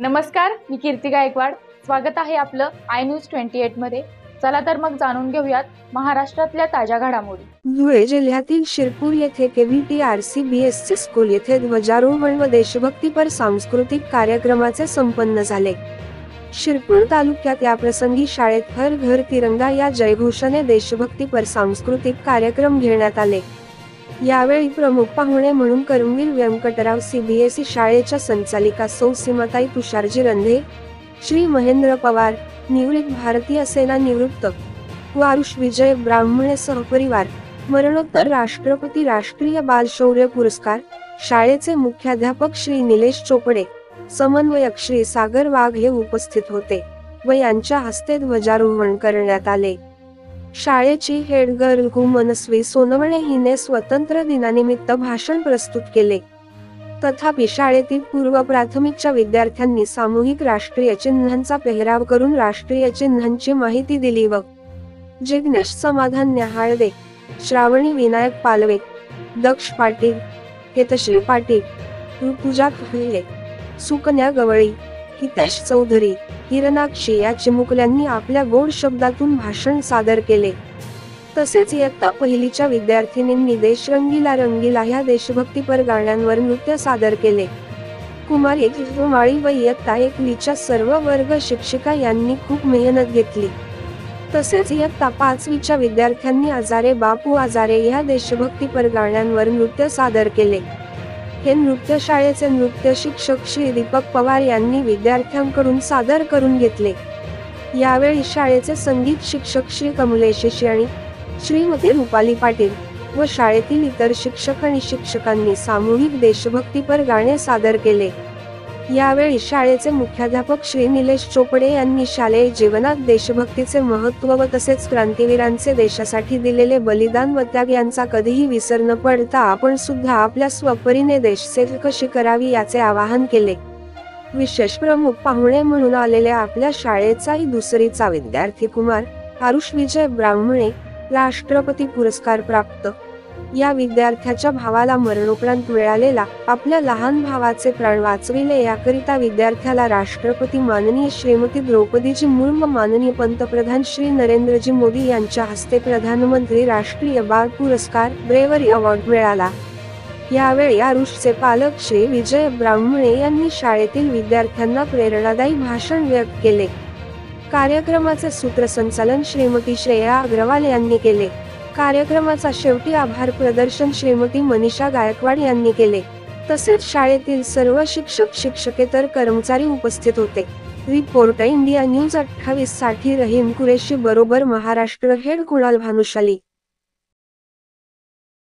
नमस्कार, मी कीर्ती गायकवाड. स्वागत आहे आपलं आय न्यूज 28 मध्ये. चला तर मग जाणून घेऊयात महाराष्ट्रातल्या ताज्या घडामोडी. धुळे जिल्ह्यातील शिरपूर येथे KVTRCBSC स्कूल येथे ध्वजारोहण व देशभक्तीपर सांस्कृतिक कार्यक्रमाचे संपन्न झाले. शिरपूर तालुक्यात या प्रसंगी शाळेत हर घर तिरंगा या जयघोषाने देशभक्तीपर सांस्कृतिक कार्यक्रम घेण्यात आले. यावेळी प्रमुख पाहुणे म्हणून करमवीर व्यंकटराव CBSE शाळेच्या संचालिका सौ सीमाताई तुषारजी रंधे, श्री महेंद्र पवार, निवृत्त भारतीय सेना निवृत्त वारुष विजय ब्राह्मणे सहपरिवार, मरणोत्तर राष्ट्रपती राष्ट्रीय बाल शौर्य पुरस्कार, शाळेचे मुख्याध्यापक श्री निलेश चोपडे, समन्वयक श्री सागर वाघ हे उपस्थित होते व यांच्या हस्ते ध्वजारोहण करण्यात आले. शाळेची हेड गर्ल मनस्वी सोनवणे हिने स्वतंत्र दिनानिमित्त भाषण प्रस्तुत केले. तथापि शाळेतील पूर्व प्राथमिकच्या विद्यार्थ्यांनी सामूहिक राष्ट्रीय चिन्हांचा पेहराव करून राष्ट्रीय चिन्हांची माहिती दिली व जिग्नेश समाधान न्याहाळदे, श्रावणी विनायक पालवे, दक्ष पाटील, हेतश्री पाटील, ऋतुजा खहिले, सुकन्या गवळी, हितेश चौधरी, हिरणाक्षी या चिमुकल्यांनी आपल्या गोड शब्दातून भाषण सादर केले. तसेच इयत्ता पहिलीच्या विद्यार्थिनींनी देश रंगीला रंगीला ह्या देशभक्तीपर गाण्यांवर नृत्य सादर केले. कुमारी माळी व इयत्ता एकलीच्या सर्व वर्ग शिक्षिका यांनी खूप मेहनत घेतली. तसेच इयत्ता पाचवीच्या विद्यार्थ्यांनी आजारे बापू आजारे ह्या देशभक्तीपर गाण्यांवर नृत्य सादर केले. हे नृत्य शाळेचे नृत्य शिक्षक श्री दीपक पवार यांनी विद्यार्थ्यांकडून सादर करून घेतले. यावेळी शाळेचे संगीत शिक्षक श्री कमलेश शियाणी, श्रीमती रुपाली पाटील व शाळेतील इतर शिक्षक आणि शिक्षकांनी सामूहिक देशभक्तीपर गाणे सादर केले. यावेळी शाळेचे मुख्याध्यापक श्री निलेश चोपडे यांनी शालेय जीवनात देशभक्तीचे महत्त्व व तसेच क्रांतिवीरांचे देशासाठी दिलेले बलिदान व त्याग यांचा कधीही विसर न पडता आपण सुद्धा आपल्या स्वपरीने देशसेवा कशी करावी याचे आवाहन केले. विशेष प्रमुख पाहुणे म्हणून आलेल्या आपल्या शाळेचाही दुसरीचा विद्यार्थी कुमार आरुष विजय ब्राह्मणे, राष्ट्रपती पुरस्कार प्राप्त. या विद्यार्थ्याच्या भावाला मरणोपरांत मिळालेला आपल्या लहान भावाचे प्राण वाचविले याकरिता विद्यार्थ्याला राष्ट्रपती माननीय श्रीमती द्रौपदीजी मुर्मू, माननीय पंतप्रधान श्री नरेंद्रजी मोदी यांच्या हस्ते प्रधानमंत्री राष्ट्रीय बाल पुरस्कार ब्रेवरी अवॉर्ड मिळाला. यावेळी आरुषचे पालक श्री विजय ब्राह्मणे यांनी शाळेतील विद्यार्थ्यांना प्रेरणादायी भाषण व्यक्त केले. कार्यक्रमाचे सूत्रसंचालन श्रीमती श्रेया अग्रवाल यांनी केले. कार्यक्रमाचा शेवटी आभार प्रदर्शन श्रीमती मनीषा गायकवाड यांनी केले. तसेच शाळेतील सर्व शिक्षक शिक्षकेतर कर्मचारी उपस्थित होते. रिपोर्ट इंडिया न्यूज 28 साठी रहीम कुरेशी बरोबर महाराष्ट्र हेड कुणाल भानुशाली.